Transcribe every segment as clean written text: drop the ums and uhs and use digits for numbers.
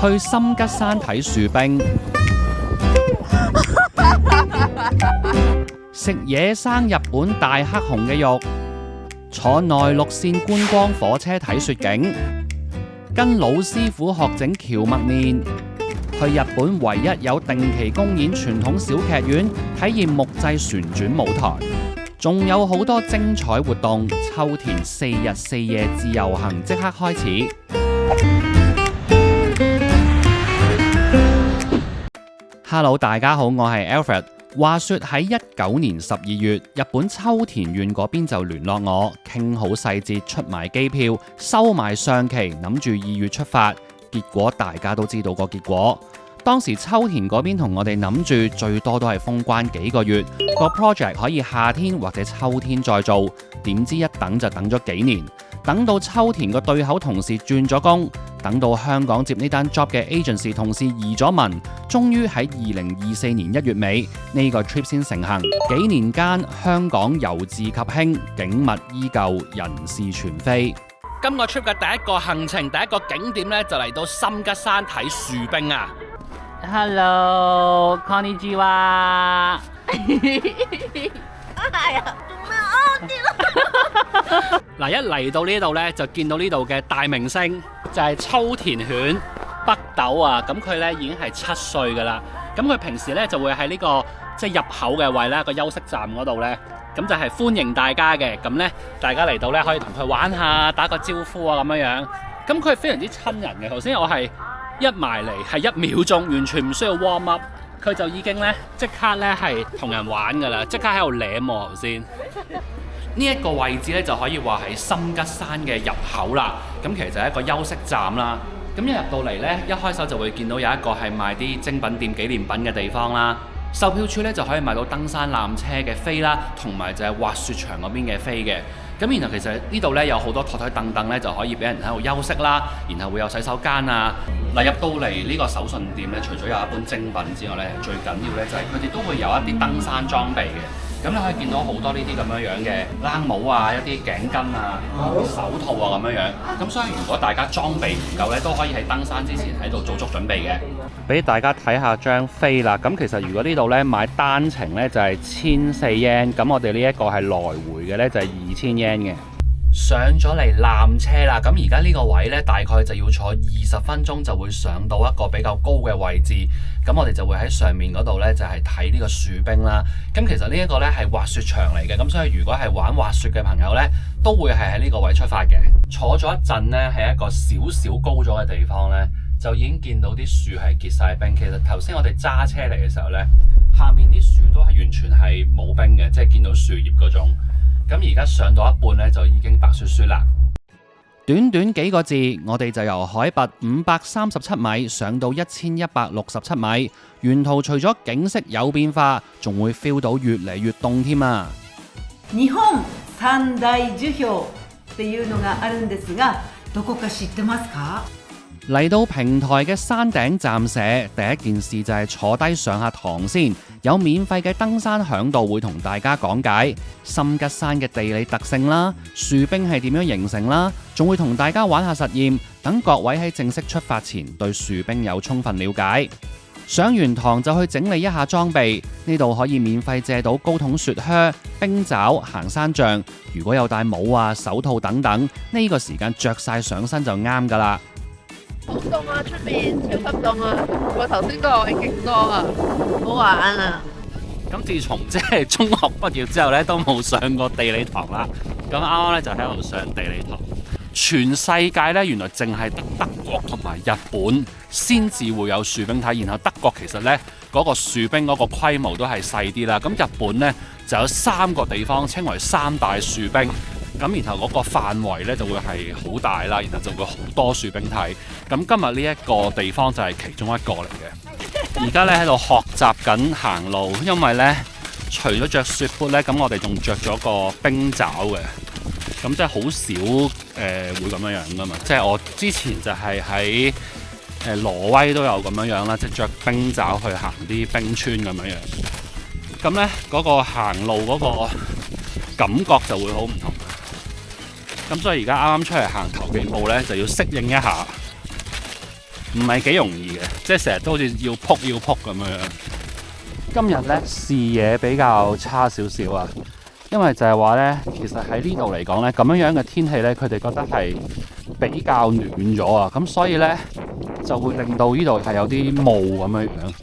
去深吉山睇樹冰，食野生日本大黑熊嘅肉，坐內陸線觀光火車睇雪景，跟老師傅學整蕎麥麵，去日本唯一有定期公演傳統小劇院體驗木製旋轉舞台，仲有好多精彩活動。秋田4日4夜自由行即刻開始。Hello， 大家好，我係 Alfred。話說喺19年12月，日本秋田縣嗰邊就聯絡我，傾好細節，出埋機票，收埋上期，諗住2月出發。結果大家都知道個結果。當時秋田嗰邊同我哋諗住最多都係封關幾個月，個 project 可以夏天或者秋天再做。點知一等就等咗幾年，等到秋田個對口同事轉咗工，等到香港接呢單 job 嘅 agency 同事移咗民，終於喺2024年1月尾呢個 trip 先成行。幾年間，香港由治及興，景物依舊，人事全非。今個 trip 嘅第一個行程，第一個景點呢，就嚟到深吉山睇樹冰啊！Hello， konnichiwa。嗱，一嚟到呢度呢，就見到呢度嘅大明星，就係秋田犬北斗啊！咁佢呢已經係7歲噶啦。咁佢平時呢就會喺呢個即係入口嘅位呢個休息站嗰度呢，咁就係歡迎大家嘅。咁呢，大家嚟到呢可以同佢玩下，打個招呼啊咁樣樣。咁佢係非常之親人嘅。頭先我係一埋嚟係1秒鐘，完全唔需要 warm up，佢就已經呢即刻呢係同人玩噶啦，即刻喺度舐我頭先。呢一個位置咧就可以話係深吉山嘅入口啦。咁其實就係一個休息站啦。咁一入到嚟呢，一開手就會見到有一個係賣啲精品店紀念品嘅地方啦。售票處咧就可以買到登山纜車嘅飛啦，同埋就係滑雪場嗰邊嘅飛嘅。咁然後其實呢度咧有好多台凳凳咧就可以俾人喺度休息啦，然後會有洗手間啊。嗱，入到嚟呢個手信店咧，除咗有一般精品之外咧，最緊要咧就係佢哋都會有一啲登山裝備嘅。咁你可以見到好多呢啲咁樣樣嘅冷帽啊，一啲頸巾啊、手套啊咁樣樣。咁所以如果大家裝備唔夠咧，都可以喺登山之前喺度做足準備嘅。俾大家睇下張飛啦。咁其實如果呢度咧買單程咧就係1400 yen，咁我哋呢一個係來回嘅咧就係2000 yen 嘅。上咗嚟纜車啦，咁而家呢個位呢，大概就要坐20分鐘就會上到一個比較高嘅位置，咁我哋就會喺上面嗰度呢，就係睇呢個樹冰啦。咁其實呢一個呢係滑雪場嚟嘅，咁所以如果係玩滑雪嘅朋友呢，都會係喺呢個位出發嘅。坐咗一陣呢，喺一個少少高咗嘅地方呢，就已經見到啲樹係結晒冰。其實頭先我哋揸車嚟嘅時候呢，下面啲樹都係完全係冇冰嘅，即係見到樹葉嗰種。咁而家上到一半咧，就已經白雪雪啦。短短幾個字，我哋就由海拔537米上到1167米，沿途除咗景色有變化，仲會 feel 到越嚟越凍添啊！日本三大樹氷っていうのがあるんですが、どこか知ってますか？嚟到平台嘅山頂站舍，第一件事就係坐低上下堂先，有免費嘅登山響度會同大家講解深吉山嘅地理特性啦，樹冰係點樣形成啦，仲會同大家玩下實驗，等各位喺正式出發前對樹冰有充分了解。上完堂就去整理一下裝備，呢度可以免費借到高筒雪靴、冰爪、行山杖，如果有戴帽啊、手套等等，呢個時間着晒上身就啱噶啦。好凍啊！出面超級凍啊！我頭先個位勁多啊，好玩啊！咁自從即係中學畢業之後咧，都冇上過地理堂啦。咁啱啱咧就喺度上地理堂。全世界咧原來淨係得德國同埋日本先至會有樹冰睇，然後德國其實咧嗰個樹冰嗰個規模都係細啲啦。咁日本咧就有3個地方稱為3大樹冰。咁然後嗰個範圍咧就會係好大啦，然後就會好多樹冰睇。咁今日呢一個地方就係其中一個嚟嘅。而家咧喺度學習緊行路，因為咧除咗着雪 boot 咧，咁我哋仲着咗個冰爪嘅。咁即係好少會咁樣樣噶嘛。即係我之前就係喺挪威都有咁樣樣啦，即係着冰爪去行啲冰川咁樣樣。咁咧嗰個行路嗰個感覺就會好唔同。咁所以而家啱啱出嚟行頭幾步咧，就要適應一下。唔係幾容易嘅，即係成日都好似要撲咁樣。今日咧視野比較差少少啊，因為就係話咧，其實喺呢度嚟講咧，咁樣嘅天氣咧，佢哋覺得係比較暖咗啊，咁所以咧就會令到呢度係有啲霧咁樣樣。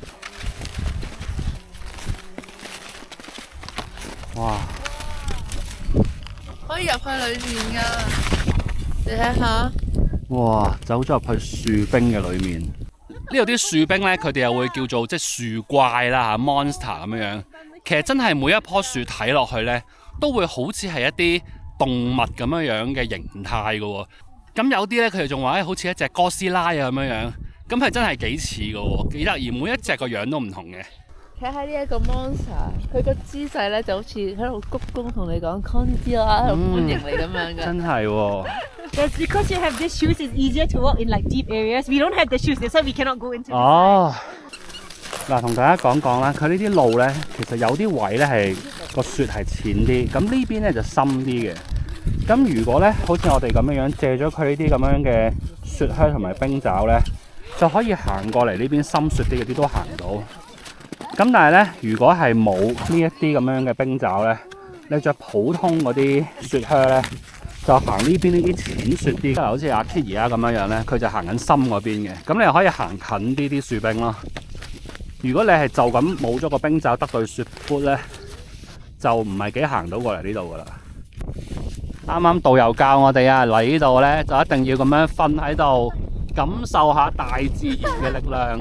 哇！可以入去裏面㗎，你睇下。哇！走咗入去樹冰嘅裏面，呢度啲樹冰咧，佢哋又會叫做即係樹怪啦嚇 ，monster 咁樣。其實真係每一棵樹睇落去咧，都會好似係一啲動物咁樣嘅形態嘅喎。咁有啲咧，佢哋仲話好似一隻哥斯拉啊咁樣，咁係真係幾似嘅喎，幾得意，每一隻個樣都唔同嘅。睇下呢一個 monster，佢個姿勢咧就好似喺度鞠躬同你講 Konnichiwa 喺度歡迎你咁樣嘅。真係喎。That's because you have the shoes, it's easier to walk in like deep areas. We don't have the shoes, that's why we cannot go into. 哦，嗱，同大家講講啦，佢呢啲路咧，其實有啲位咧係個雪係淺啲，咁呢邊咧就深啲嘅。咁如果咧，好似我哋咁樣借咗佢呢啲咁樣嘅雪靴同埋冰爪咧，就可以行過嚟呢邊深雪啲嗰啲都行到。咁但係咧，如果係冇呢一啲咁樣嘅冰爪咧，你着普通嗰啲雪靴咧，就行呢邊呢啲淺雪啲，好似阿 Kit 而家咁樣咧，佢就行緊深嗰邊嘅。咁你可以行近啲啲樹冰咯。如果你係就咁冇咗個冰爪得對雪 boot 咧，就唔係幾行到過嚟呢度噶啦。啱啱導遊教我哋啊，嚟呢度咧就一定要咁樣瞓喺度，感受下大自然嘅力量，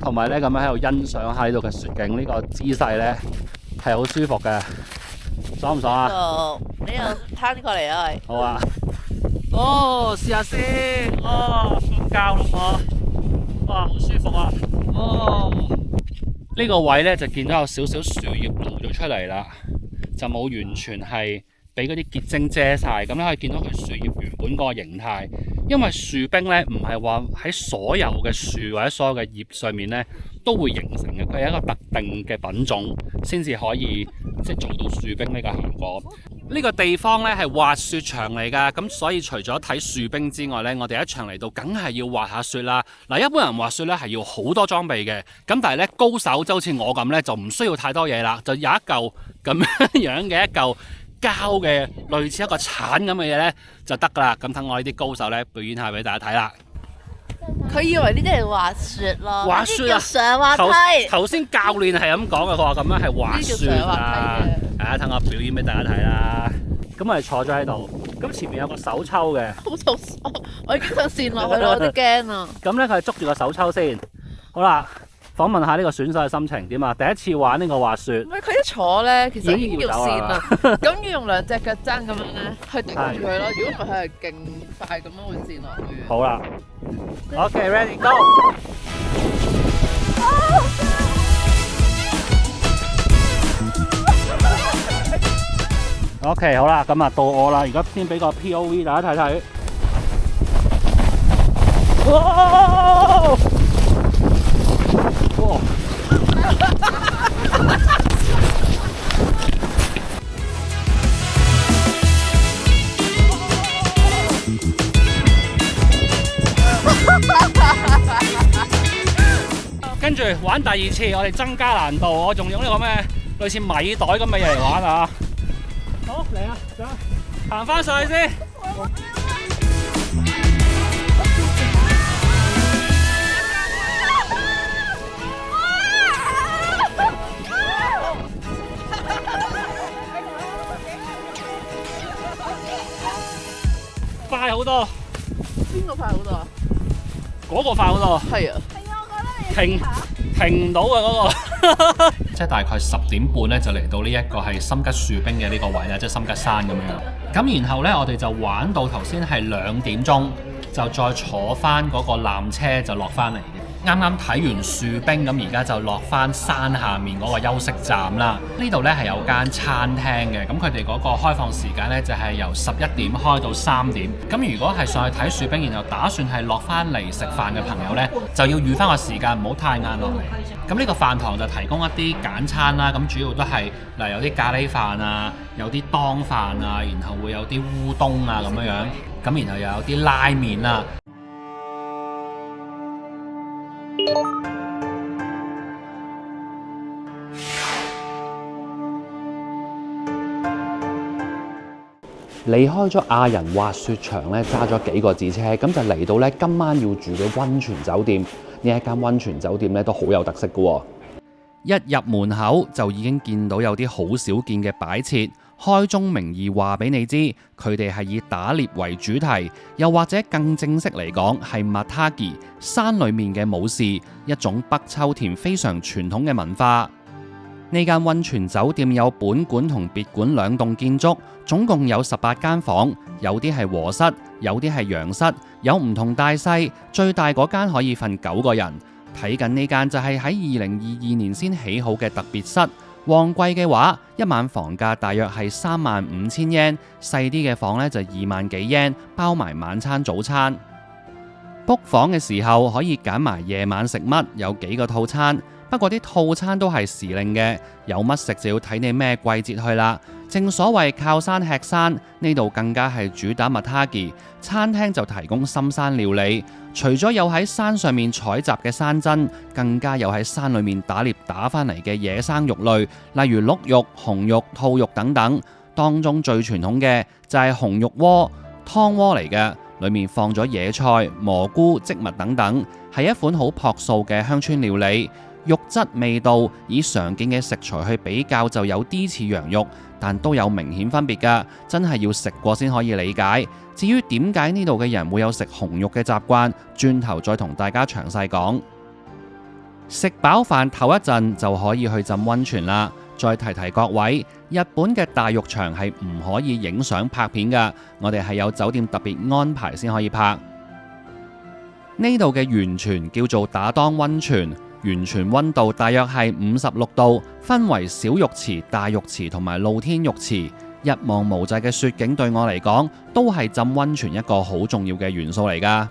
同埋咧咁樣喺度欣賞下呢度嘅雪景。呢個姿勢咧係好舒服嘅，爽唔爽啊？你又攤過嚟啊！好啊！哦，試下先。哦，瞓覺咯我。哇，好舒服啊！哦，呢個位咧就見到有少少樹葉露咗出嚟啦，就冇完全係俾嗰啲結晶遮晒。咁你可以見到佢樹葉原本嗰個形態。因為樹冰咧唔係話喺所有嘅樹或者所有嘅葉上面咧都會形成嘅，佢係一個特定嘅品種先至可以即係做到樹冰呢個效果。呢個地方咧係滑雪場嚟㗎，咁所以除咗睇樹冰之外咧，我哋一場嚟到梗係要滑下雪啦。嗱，一般人滑雪咧係要好多裝備嘅，咁但係咧高手就好似我咁咧就唔需要太多嘢啦，就有一嚿咁樣嘅一嚿膠嘅類似一個鏟咁嘅嘢咧就得㗎啦。咁等我呢啲高手咧表演下俾大家睇啦。佢以為呢啲係滑雪咯，滑雪啊！上滑梯。頭先教練係咁講嘅，佢話咁樣係滑雪啊！大家睇我表演俾大家睇啦。咁我哋坐咗喺度，咁前面有個手抽嘅。好痛！我已經想跣落去啦，我都驚啊！咁咧佢係捉住個手抽先。好啦，訪問下呢個選手嘅心情點啊？第一次玩呢個滑雪。唔係佢一坐咧，其實已經要跣啦。咁要用兩隻腳踭咁樣咧去頂住佢咯。如果唔係佢係勁快咁樣會跣落去。好啦。OK，ready go。OK， 好啦，咁啊到我啦，而家先俾個 POV 大家睇睇。哇！哇！跟住玩第二次，我哋增加難度，我仲用呢個咩類似米袋咁嘅嘢嚟玩啊！好嚟啊，上行翻上去先。快好多。邊個快好多啊？嗰個快好多。係啊。停唔到啊嗰個。即係大概10點半咧就嚟到呢一個係深吉樹冰嘅呢個位啦，即係深吉山咁樣。咁然後咧我哋就玩到頭先係2點鐘，就再坐翻嗰個纜車就落翻嚟嘅。啱啱睇完樹冰，咁而家就落翻山下面嗰個休息站啦。呢度咧係有間餐廳嘅，咁佢哋嗰個開放時間咧就係由11點開到3點。咁如果係上去睇樹冰，然後打算係落翻嚟食飯嘅朋友咧，就要預翻個時間，唔好太晏落嚟。咁呢個飯堂就提供一啲簡餐啦，咁主要都係例如有啲咖喱飯啊，有啲當飯啊，然後會有啲烏冬啊咁樣樣，咁然後又有啲拉麵啦。離開咗亞人滑雪場咧，揸咗幾個字車，咁就嚟到咧今晚要住嘅溫泉酒店。呢一間溫泉酒店咧都好有特色嘅喎。一入門口就已經見到有啲好少見嘅擺設，開宗明義話俾你知，佢哋係以打獵為主題，又或者更正式嚟講係 Matagi 山裡面嘅武士，一種北秋田非常傳統嘅文化。呢間溫泉酒店有本館同別館2棟建築，總共有18間房，有啲係和室，有啲係洋室，有唔同大細，最大嗰間可以瞓9個人。睇緊呢間就係喺2022年先起好嘅特別室，旺季嘅話，一晚房價大約係35,000 yen， 細啲嘅房呢就2萬幾 yen， 包埋晚餐早餐。book 房嘅時候可以揀埋夜晚食乜，有幾個套餐。不過啲套餐都係時令嘅，有乜食就要睇你咩季節去啦。正所謂靠山吃山，呢度更加係主打 Matagi， 餐廳就提供深山料理。除咗有喺山上面採集嘅山珍，更加有喺山裏面打獵打返嚟嘅野生肉類，例如鹿肉、紅肉、兔肉等等。當中最傳統嘅就係紅肉鍋，湯鍋嚟嘅，裏面放咗野菜、蘑菇、植物等等，係一款好樸素嘅鄉村料理。肉質味道以常見嘅食材去比較就有啲似羊肉，但都有明顯分別㗎，真係要食過先可以理解。至於點解呢度嘅人會有食紅肉嘅習慣，轉頭再同大家詳細講。食飽飯唞一陣就可以去浸溫泉啦。再提提各位，日本嘅大浴場係唔可以影相拍片㗎，我哋係有酒店特別安排先可以拍。呢度嘅源泉叫做打當溫泉。源泉溫度大約係56度，分為小浴池、大浴池同埋露天浴池。一望無際嘅雪景對我嚟講，都係浸溫泉一個好重要嘅元素嚟㗎。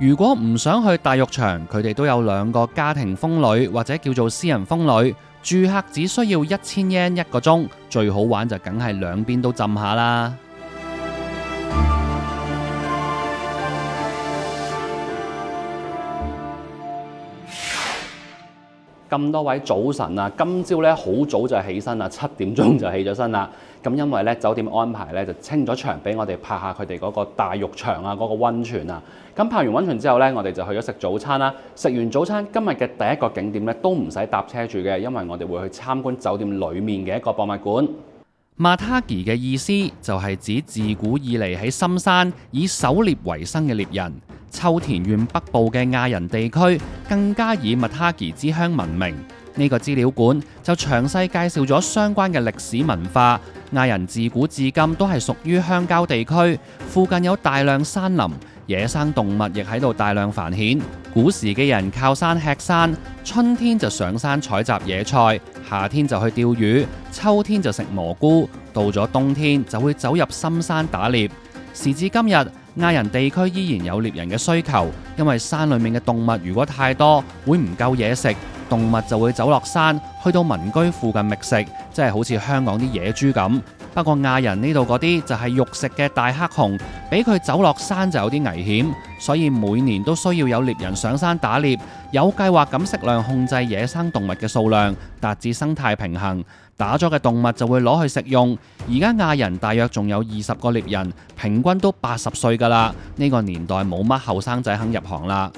如果唔想去大浴場，佢哋都有2個家庭風呂或者叫做私人風呂，住客只需要1000 yen 1個鐘，最好玩就梗係兩邊都浸下啦。咁多位早晨啊！今朝咧好早就起身啦，7點鐘就起咗身啦。咁因為咧酒店安排咧就清咗場俾我哋拍下佢哋嗰個大浴場啊，嗰個溫泉啊。咁拍完溫泉之後咧，我哋就去咗食早餐啦。食完早餐，今日嘅第一個景點咧都唔使搭車住嘅，因為我哋會去參觀酒店裡面嘅一個博物館。Matagi 嘅意思就係指自古以嚟喺深山以狩獵為生嘅獵人。秋田縣北部嘅亞人地區更加以 Matagi 之鄉聞名。呢個資料館就詳細介紹咗相關嘅歷史文化。亞人自古至今都係屬於鄉郊地區，附近有大量山林，野生動物亦喺度大量繁衍。古時嘅人靠山吃山，春天就上山採集野菜，夏天就去釣魚，秋天就食蘑菇，到咗冬天就會走入深山打獵。時至今日，亞人地區依然有獵人嘅需求，因為山裡面嘅動物如果太多，會唔夠嘢食，動物就會走落山，去到民居附近覓食，即係好似香港啲野豬咁。不過亞人呢度嗰啲就係肉食嘅大黑熊，俾佢走落山就有啲危險，所以每年都需要有獵人上山打獵，有計劃咁適量控制野生動物嘅數量，達至生態平衡。打咗嘅動物就會攞去食用。而家亞人大約仲有20個獵人，平均都80歲㗎啦。呢個年代冇乜後生仔肯入行啦。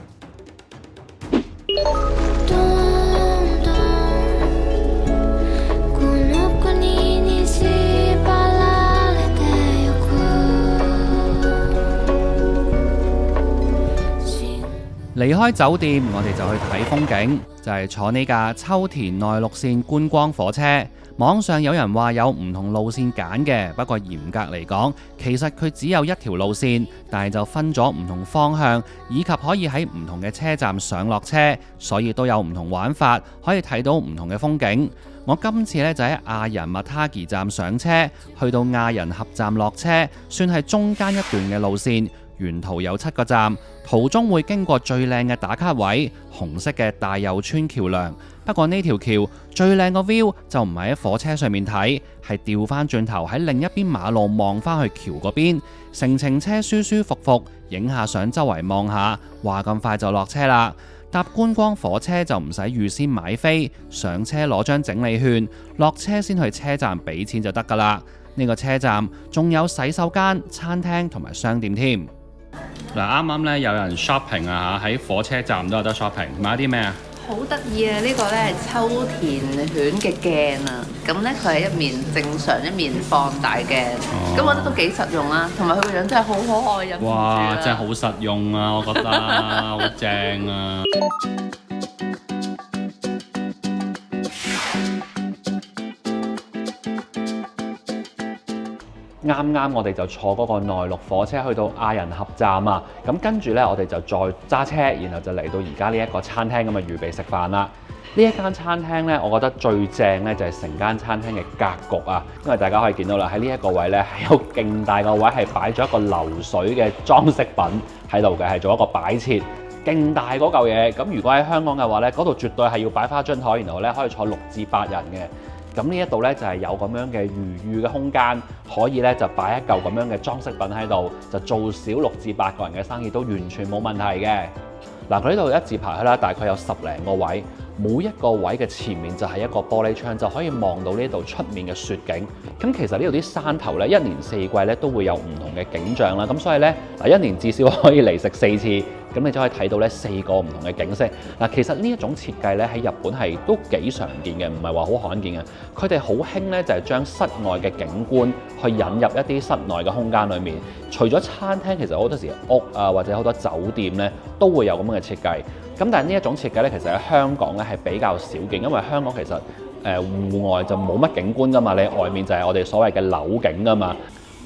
離開酒店，我哋就去睇風景，就係坐呢架秋田內陸線觀光火車。網上有人話有唔同路線揀嘅，不過嚴格嚟講，其實佢只有一條路線，但係就分咗唔同方向，以及可以喺唔同嘅車站上落車，所以都有唔同玩法，可以睇到唔同嘅風景。我今次呢，就喺亞人 Matagi 站上車，去到亞人合站落車，算係中間一段嘅路線。沿途有7個站，途中會經過最靚嘅打卡位，紅色嘅大佑村橋梁。不過呢條橋最靚個 view 就唔係喺火車上面睇，係調翻轉頭喺另一邊馬路望翻去橋嗰邊，成程車舒舒服服，影下相周圍望下，話咁快就落車啦。搭觀光火車就唔使預先買飛，上車攞張整理券，落車先去車站俾錢就得㗎啦。呢個車站仲有洗手間、餐廳同埋商店添。嗱，啱啱咧有人 shopping 啊嚇，喺火車站都有得 shopping，買啲咩啊？好得意啊！呢個咧係秋田犬嘅鏡啊，咁咧佢係一面正常一面放大鏡，咁我覺得都幾實用啊，同埋佢個樣真係好可愛，忍唔住啦。哇！真係好實用啊，我覺得好正啊！啱啱我哋就坐嗰個內陸火車去到亞人合站啊，咁跟住呢，我哋就再揸車，然後就嚟到而家呢一個餐廳咁啊，預備食飯啦。呢一間餐廳呢，我覺得最正呢就係成間餐廳嘅格局啊，因為大家可以見到啦，喺呢一個位呢，係有勁大個位係擺咗一個流水嘅裝飾品喺度嘅，係做一個擺設，勁大嗰嚿嘢。咁如果喺香港嘅話呢，嗰度絕對係要擺翻張台，然後呢可以坐6至8人嘅。咁呢一度呢，就係有咁樣嘅餘裕嘅空間，可以呢就擺一嚿咁樣嘅裝飾品喺度，就做少6至8個人嘅生意都完全冇問題嘅。嗱，佢呢度一字排開啦，大概有10零個位，每一個位嘅前面就係一個玻璃窗，就可以望到呢度出面嘅雪景。咁其實呢度啲山頭呢，一年四季呢都會有唔同嘅景象啦。咁所以呢，一年至少可以嚟食4次。咁你就可以睇到呢4個唔同嘅景色。嗱，其實呢一種設計呢，喺日本係都幾常見嘅，唔係話好罕見嘅。佢哋好興呢，就係將室外嘅景觀去引入一啲室內嘅空間裏面。除咗餐廳，其實好多時屋啊或者好多酒店呢，都會有咁樣嘅設計。咁但係呢一種設計呢，其實喺香港呢係比較少見，因為香港其實戶外就冇乜景觀噶嘛，你外面就係我哋所謂嘅樓景噶嘛。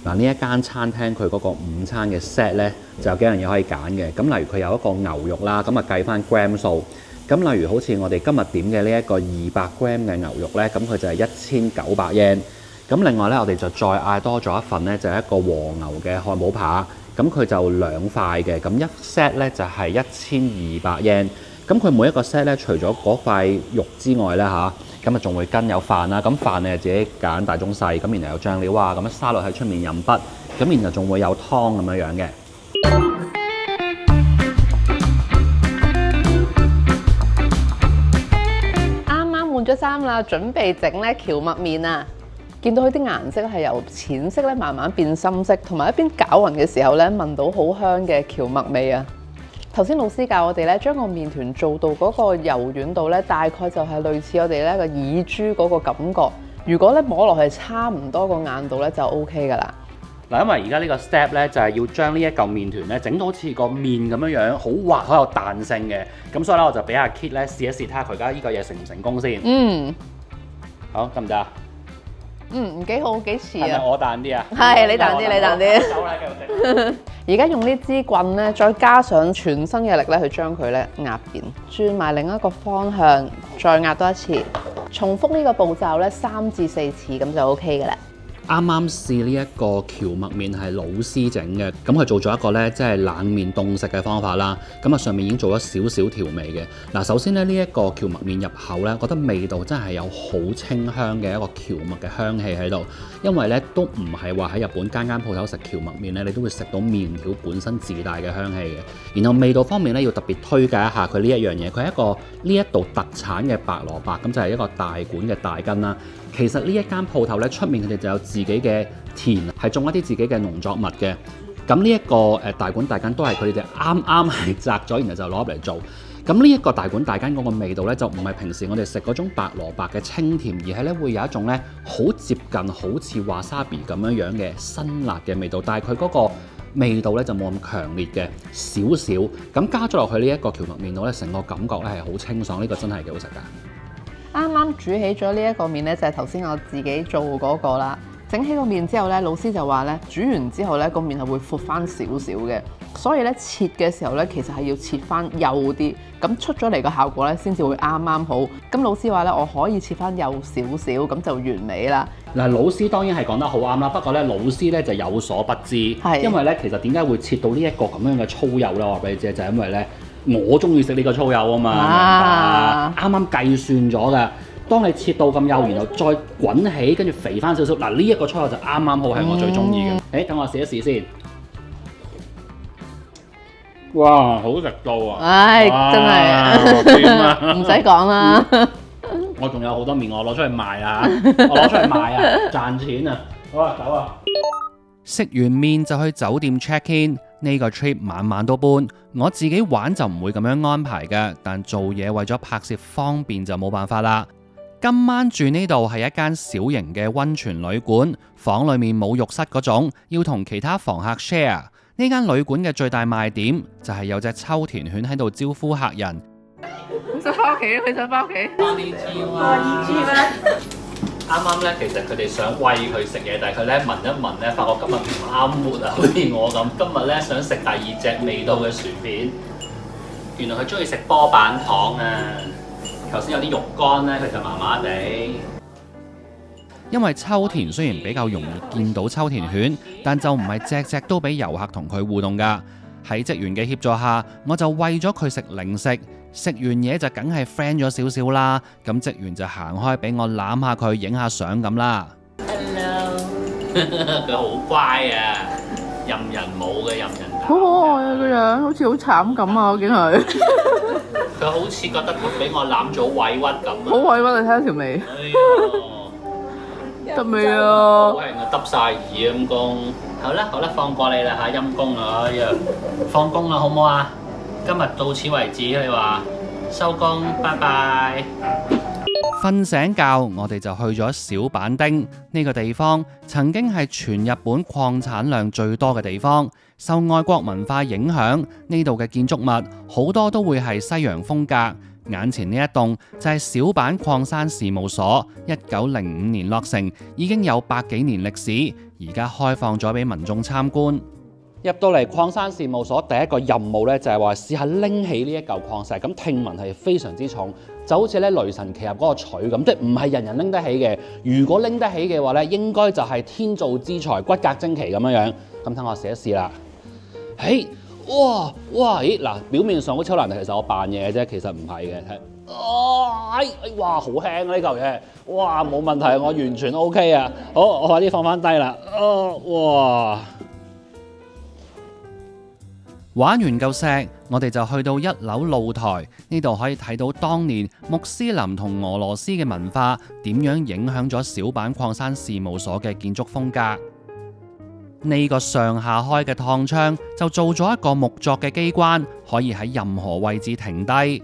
嗱，呢一間餐廳佢嗰個午餐嘅 set 呢，就有幾樣嘢可以揀嘅。咁例如佢有一個牛肉啦，咁啊計翻 gram 數。咁例如好似我哋今日點嘅呢一個200 gram 嘅牛肉呢，咁佢就係1900 yen。咁另外呢，我哋就再嗌多咗一份呢，就係一個和牛嘅漢堡扒。咁佢就2塊嘅，咁一 set 呢就係1200 yen。咁佢每一個 set 呢，除咗嗰塊肉之外呢，咁啊仲會跟有飯啦。咁飯你係自己揀大中細，咁然後有醬料啊，咁樣沙律喺出面任筆，咁然後仲會有湯咁樣樣嘅。啱啱換咗衫啦，準備整咧蕎麥麵啊！見到佢啲顏色係由淺色咧慢慢變深色，同埋一邊攪勻嘅時候咧，聞到好香嘅蕎麥味啊！頭先老師教我哋咧，將個麵團做到嗰個柔軟度咧，大概就係類似我哋咧個耳珠嗰個感覺。如果咧摸落去差唔多個硬度咧，就 OK 噶啦。嗱，因為而家呢個 step 咧就係要將呢一嚿麵團咧整到好似個麵咁樣樣，好滑好有彈性嘅。咁所以咧我就俾阿 Kit 咧試一試睇下佢而家呢個嘢成唔成功先。好，得唔得啊？幾好，幾似啊！係咪我彈啲啊？係你彈啲，你彈啲。走啦，繼續整。而家用呢支棍咧，再加上全身嘅力咧，去將佢咧壓扁，轉埋另一個方向，再壓多一次，重複呢個步驟咧3至4次，咁就 OK 嘅啦。啱啱試呢一個蕎麥麵係老師整嘅，咁佢做咗一個呢，即係冷麵凍食嘅方法啦。咁啊上面已經做咗少少調味嘅。嗱，首先呢，呢一個蕎麥麵入口呢，覺得味道真係有好清香嘅一個蕎麥嘅香氣喺度。因為呢都唔係話喺日本間鋪頭食蕎麥麵呢，你都會食到麵條本身自帶嘅香氣嘅。然後味道方面呢，要特別推介一下佢呢一樣嘢，佢係一個呢一度特產嘅白蘿蔔，咁就係一個大管嘅大根啦。其實呢一間鋪頭咧，出面佢哋就有自己嘅田，係種一啲自己嘅農作物嘅。咁呢一個大管大根都係佢哋啱係摘咗，然後就攞入嚟做。咁呢一個大管大根嗰個味道咧，就唔係平時我哋食嗰種白蘿蔔嘅清甜，而係咧會有一種咧好接近好似 wasabi 咁樣樣嘅辛辣嘅味道。但係佢嗰個味道咧就冇咁強烈嘅，少少。咁加咗落去呢一個蕎麥麵度咧，成個感覺咧係好清爽，呢個真係幾好食㗎。啱啱煮起咗呢一個麵咧，就係頭先我自己做嗰個啦。整起個麵之後咧，老師就話咧，煮完之後咧，個麵係會闊翻少少嘅，所以咧切嘅時候咧，其實係要切翻幼啲，咁出咗嚟個效果咧，先至會啱啱好。咁老師話咧，我可以切翻幼少少，咁就完美啦。嗱，老師當然係講得好啱啦，不過咧，老師咧就有所不知，因為咧其實點解會切到呢一個咁樣嘅粗幼咧？我話俾你知就係因為咧。我中意食呢個粗幼啊嘛，明白？啱啱計算咗㗎。當你切到咁幼，然後再滾起，跟住肥翻少少，嗱呢一個粗幼就啱啱好係我最中意嘅。等我試一試先。哇，好食到啊！唉，真係唔使講啦。我仲有好多麵，我攞出去賣啊！我攞出去賣啊，賺錢啊！好啊，走啊！食完麵就去酒店 check in。呢個 trip 晚晚都搬，我自己玩就唔會咁樣安排嘅，但做嘢為咗拍攝方便就冇辦法啦。今晚住呢度係一間小型嘅溫泉旅館，房裡面冇浴室嗰種，要同其他房客 share。呢間旅館嘅最大賣點就係有隻秋田犬喺度招呼客人。佢想翻屋企，佢想翻屋企。啱啱咧，其實佢哋想餵佢食嘢，但係佢咧聞一聞咧，發覺今日唔啱活啊，好似我咁。今日咧想食第二隻味道嘅薯片，原來佢中意食波板糖啊！頭先有啲肉乾咧，佢就麻麻地。因為秋田雖然比較容易見到秋田犬，但就唔係隻隻都俾遊客同佢互動㗎。喺職員嘅協助下，我就餵咗佢食零食。食完嘢就梗係 friend 咗少少啦，咁職員就行開俾我攬下佢影下相咁啦。Hello， 佢好乖啊，任人摸嘅任人打。好可愛啊個樣，好似好慘咁啊！我見佢。佢好似覺得佢俾我攬咗委屈咁啊！好委屈，你睇下條眉。得未啊？好興啊，耷晒耳陰公。好啦，放過你啦嚇，陰公啊！哎呀，放工啦，好唔好啊？今日到此為止，你話收工，拜拜。瞓醒覺，我哋就去咗小阪町呢個地方，曾經係全日本礦產量最多嘅地方。受外國文化影響，呢度嘅建築物好多都會係西洋風格。眼前呢一棟就係小阪礦山事務所，1905年落成，已經有100幾年歷史，而家開放咗俾民眾參觀。入到嚟礦山事務所，第一個任務咧就係話試下拎起呢一嚿礦石，咁聽聞係非常之重，就好似咧雷神騎入嗰個錘咁，即係唔係人人拎得起嘅。如果拎得起嘅話咧，應該就係天造之材，骨骼精奇咁樣樣。咁等我試一試啦。嘿，哇，咦嗱，表面上好超難，其實我扮嘢嘅啫，其實唔係嘅。哇，好輕啊呢嚿嘢，哇，冇問題，我完全 OK 啊。好，我快啲放翻低啦。哇！玩完嚿石，我哋就去到1樓露台，呢度可以睇到當年穆斯林同俄羅斯嘅文化點樣影響咗小阪礦山事務所嘅建築風格。呢個上下開嘅趟窗就做咗一個木作嘅機關，可以喺任何位置停低。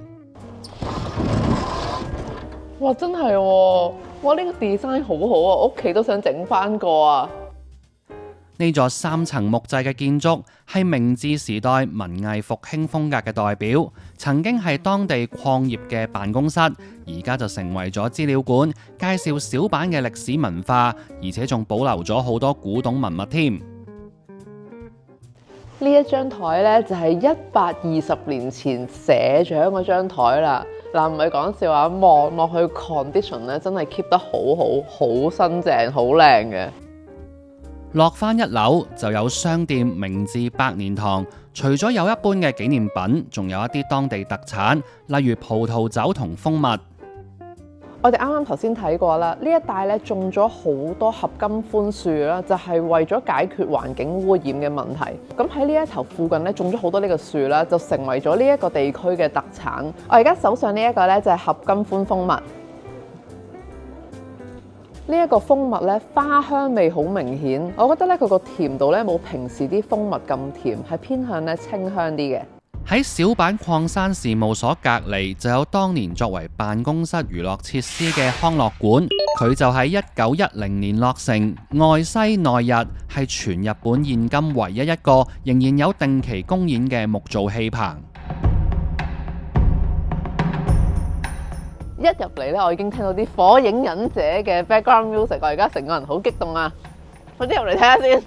哇，真係喎！哇，呢個 design 好好啊，屋企都想整翻個啊！呢座3層木製嘅建築係明治時代文藝復興風格嘅代表，曾經係當地礦業嘅辦公室，而家就成為咗資料館，介紹小阪嘅歷史文化，而且仲保留咗好多古董文物添。呢一張台呢，就係120年前社長嗰張台啦。嗱，唔係講笑話，望落去 condition 咧真係 keep 得好好，好新淨，好靚嘅。落翻1樓就有商店明治百年堂，除咗有一般嘅紀念品，仲有一啲當地特產，例如葡萄酒同蜂蜜。我哋啱啱頭先睇過啦，呢一帶咧種咗好多合金寬樹啦，就係為咗解決環境污染嘅問題。咁喺呢一頭附近咧種咗好多呢個樹啦，就成為咗呢一個地區嘅特產。我而家手上呢一個咧就係合金寬蜂蜜。呢一個蜂蜜咧花香味好明顯，我覺得咧佢個甜度咧冇平時啲蜂蜜咁甜，係偏向咧清香啲嘅。喺小阪礦山事務所隔離就有當年作為辦公室娛樂設施嘅康樂館，佢就喺1910年落成，外西內日，係全日本現今唯一一個仍然有定期公演嘅木造戲棚。一入嚟咧，我已經聽到啲火影忍者嘅 background music， 我而家成個人好激動啊！快啲入嚟睇下先。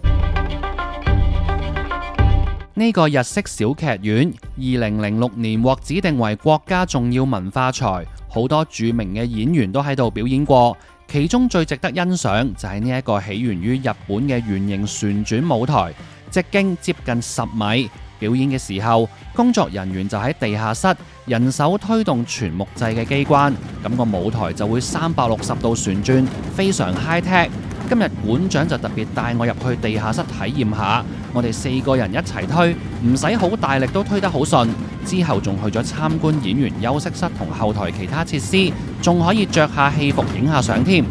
呢個日式小劇院2006年獲指定為國家重要文化財，好多著名嘅演員都喺度表演過。其中最值得欣賞就係呢一個起源於日本嘅圓形旋轉舞台，直徑接近10米，表演嘅時候，工作人員就喺地下室人手推動全木製嘅機關，咁個舞台就會360度旋轉，非常 high tech。今日館長就特別帶我入去地下室體驗下，我哋4個人一齊推，唔使好大力都推得好順。之後仲去咗參觀演員休息室同後台其他設施，仲可以着下戲服影下相添。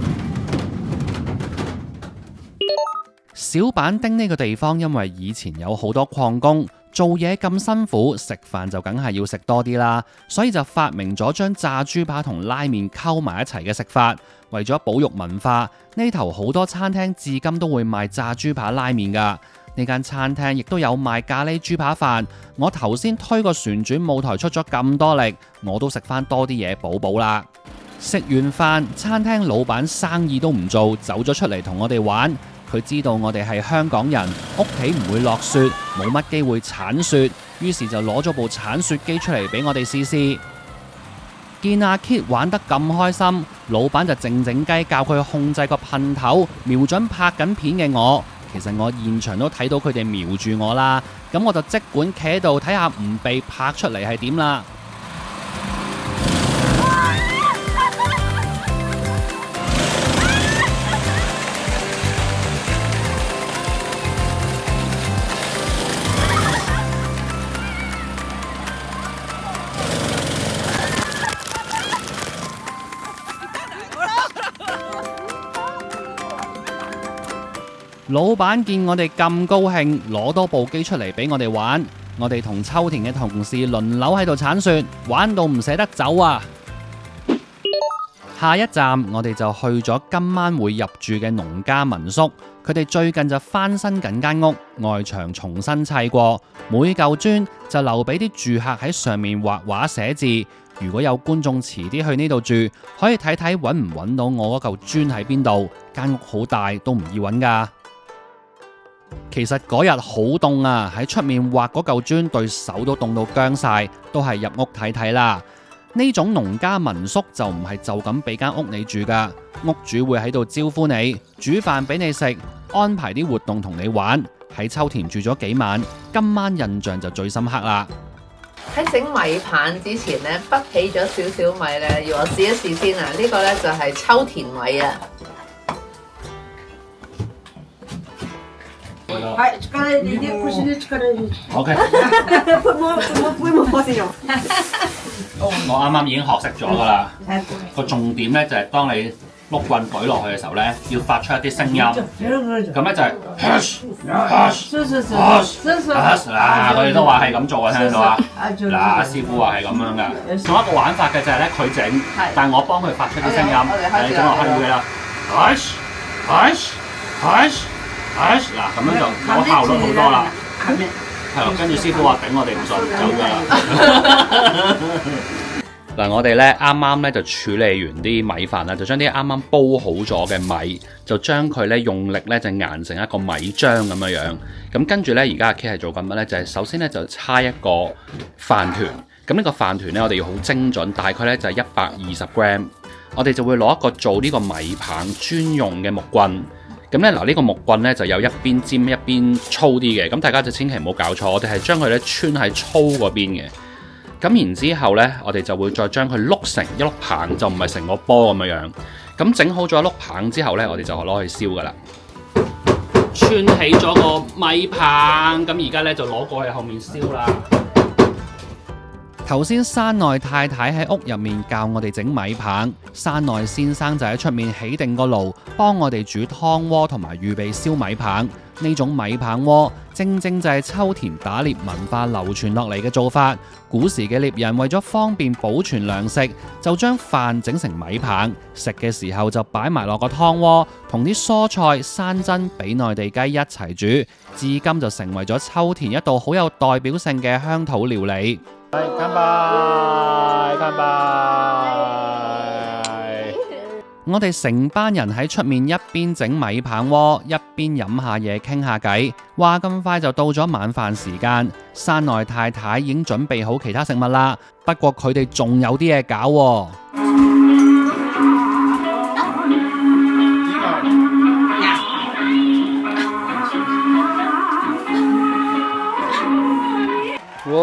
小板丁呢個地方因為以前有好多礦工，做嘢咁辛苦，食飯就梗係要食多啲啦，所以就發明咗將炸豬扒同拉麵溝埋一齊嘅食法。為咗保育文化，呢頭好多餐廳至今都會賣炸豬扒拉麵㗎。呢間餐廳亦都有賣咖喱豬扒飯。我頭先推個旋轉舞台出咗咁多力，我都食翻多啲嘢補補啦。食完飯，餐廳老闆生意都唔做，走咗出嚟同我哋玩。佢知道我哋係香港人，屋企唔會落雪，冇乜機會鏟雪，於是就攞咗部鏟雪機出嚟俾我哋試試。見阿 Kit 玩得咁開心，老闆就靜靜雞教佢控制個噴頭，瞄準拍緊片嘅我。其實我現場都睇到佢哋瞄住我啦，咁我就即管企喺度睇下唔被拍出嚟係點啦。老闆見我哋咁高興，攞多部機出嚟俾我哋玩。我哋同秋田嘅同事輪流喺度鏟雪，玩到唔捨得走啊！下一站我哋就去咗今晚會入住嘅農家民宿。佢哋最近就翻新緊間屋，外牆重新砌過，每嚿磚就留俾啲住客喺上面畫畫寫字。如果有觀眾遲啲去呢度住，可以睇睇揾唔揾到我嗰嚿磚喺邊度。間屋好大，都唔易揾㗎。其實嗰日好凍啊，喺出面畫嗰嚿磚對手都凍到僵晒，都係入屋睇睇啦。呢種農家民宿就唔係就咁俾間屋你住噶，屋主會喺度招呼你，煮飯俾你食，安排啲活動同你玩。喺秋田住咗幾晚，今晚印象就最深刻啦。喺整米棒之前呢，滗起咗少少米呢，要我試一試先啊！呢個呢就係秋田米啊。はい、力入れて、腰に力入れて。OK， もう放線よ。我啱啱已經學識咗噶啦。個重點咧就係當你碌棍舉落去嘅時候咧，要發出一啲聲音。咁咧就係 hush， 嗱，我哋都話係咁做啊，聽到啊？嗱，師傅話係咁樣噶。仲有一個玩法嘅就係咧，佢整，但係我幫佢發出啲聲音。你整落去嘅啦 ，hush，嗱，咁樣就有效率好多啦。係咯，跟住師傅話頂我哋唔順，走㗎啦。嗱，我哋咧啱啱咧就處理完啲米飯啦，就將啲啱啱煲好咗嘅米，就將佢咧用力咧就研成一個米漿咁樣樣。咁跟住咧，而家阿 K 係做緊乜咧？就係首先咧就猜一個飯團。咁呢個飯團咧，我哋要好精準，大概咧就係120 gram。我哋就會攞一個做呢個米棒專用嘅木棍。咁咧嗱，呢個木棍咧就有一邊尖一邊粗啲嘅，咁大家就千祈唔好搞錯，我哋係將佢咧穿喺粗嗰邊嘅。咁然之後咧，我哋就會再將佢碌成一碌棒，就唔係成個波咁樣樣。咁整好咗一碌棒之後咧，我哋就攞去燒噶啦。穿起咗個米棒，咁而家咧就攞過去後面燒啦。頭先山內太太喺屋入面教我哋整米棒，山內先生就喺出面起定個爐，幫我哋煮湯鍋同埋預備燒米棒。呢種米棒鍋正正就係秋田打獵文化流傳落嚟嘅做法。古時嘅獵人為咗方便保存糧食，就將飯整成米棒，食嘅時候就擺埋落個湯鍋，同啲蔬菜、山珍、比內地雞一齊煮，至今就成為咗秋田一道好有代表性嘅鄉土料理。乾杯！乾杯！我哋成班人喺出面一邊整米棒鍋，一邊飲下嘢傾下偈。話咁快就到咗晚飯時間，山內太太已經準備好其他食物啦。不過佢哋仲有啲嘢搞喎。哇！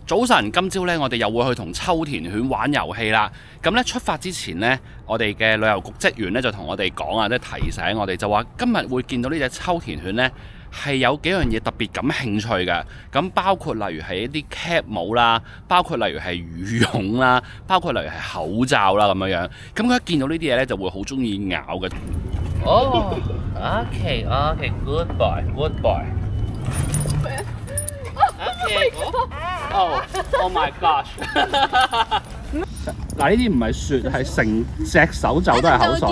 早晨，今朝咧，我哋又會去同秋田犬玩遊戲啦。咁咧出發之前呢，我哋嘅旅遊局職員咧就同我哋講啊，即係提醒我哋就話今日會見到呢隻秋田犬呢，係有幾樣嘢特別感興趣嘅。咁包括例如係一啲 cap 帽啦，包括例如係羽絨啦，包括例如係口罩啦咁樣樣。咁佢一見到呢啲嘢咧，就會好中意咬嘅。哦，OK，good boy，good boy。Oh my gosh！ 嗱，呢啲唔係雪，係成隻手袖都係口水。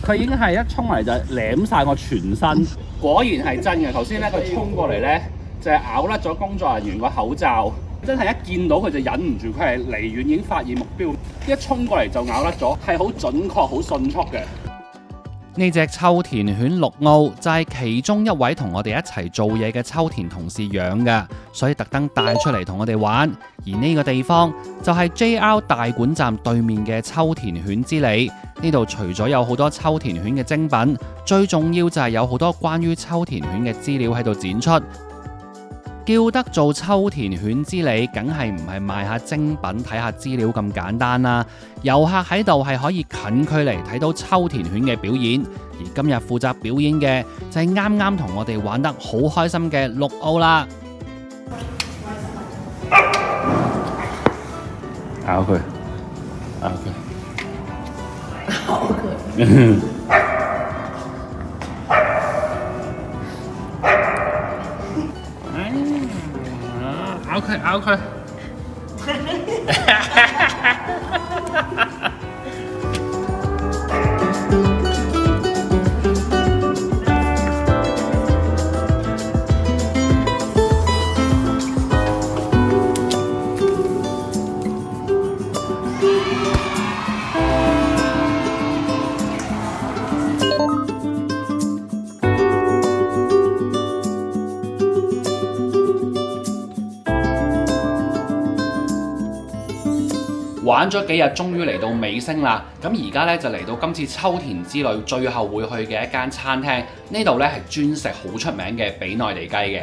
佢已經係一衝嚟就舐晒我全身。果然係真嘅。頭先咧佢衝過嚟咧，就係咬甩咗工作人員個口罩。真係一見到佢就忍唔住，佢係離遠已經發現目標，一衝過嚟就咬甩咗，係好準確、好迅速嘅。呢隻秋田犬綠奧就係其中一位同我哋一齊做嘢嘅秋田同事養嘅，所以特登帶出嚟同我哋玩。而呢個地方就係 JR 大館站對面嘅秋田犬之里。呢度除咗有好多秋田犬嘅精品，最重要就係有好多關於秋田犬嘅資料喺度展出。叫得做秋田犬之里，梗係唔係賣下精品睇下資料咁簡單啦。遊客喺度係可以近距離睇到秋田犬嘅表演，而今日負責表演嘅就係啱啱同我哋玩得好開心嘅綠奧啦。咬佢，咬佢，咬佢。咬佢，咬佢。玩咗幾日，終於嚟到尾聲啦！咁而家咧就嚟到今次秋田之旅最後會去嘅一間餐廳，呢度咧係專食好出名嘅比內地雞嘅。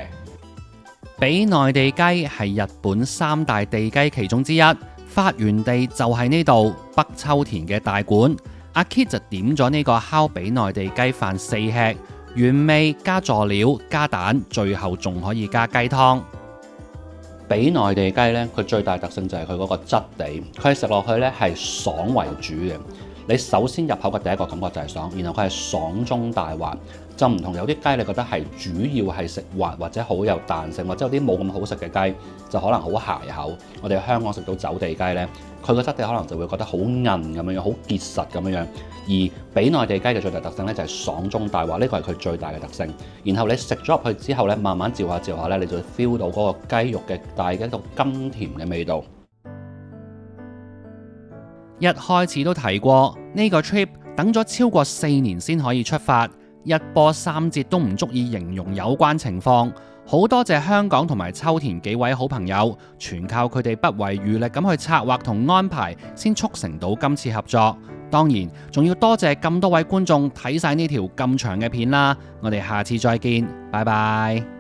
比內地雞係日本三大地雞其中之一，發源地就係呢度北秋田嘅大館。阿 Kit 就點咗呢個烤比內地雞飯4吃，原味加佐料加蛋，最後仲可以加雞湯。比內地雞咧，佢最大特性就係佢嗰個質地，佢食落去咧係爽為主嘅。你首先入口嘅第一個感覺就係爽，然後佢係爽中帶滑，就唔同有啲雞你覺得係主要係食滑或者好有彈性，或者有啲冇咁好食嘅雞就可能好鞋口。我哋香港食到走地雞咧，佢個質地可能就會覺得好韌咁樣，好結實咁樣。而比內地雞嘅最大特性咧就係爽中帶滑，呢個係佢最大嘅特性。然後你食咗入去之後咧，慢慢嚼下嚼下咧，你就會 feel 到嗰個雞肉嘅帶一個甘甜嘅味道。一開始都提過呢個 trip 等咗超過4年先可以出發，一波3折都唔足以形容有關情況。好多謝香港同埋秋田幾位好朋友，全靠佢哋不遺餘力咁去策劃同安排，先促成到今次合作。當然，仲要多謝咁多位觀眾睇晒呢條咁長嘅片啦。我哋下次再見，拜拜。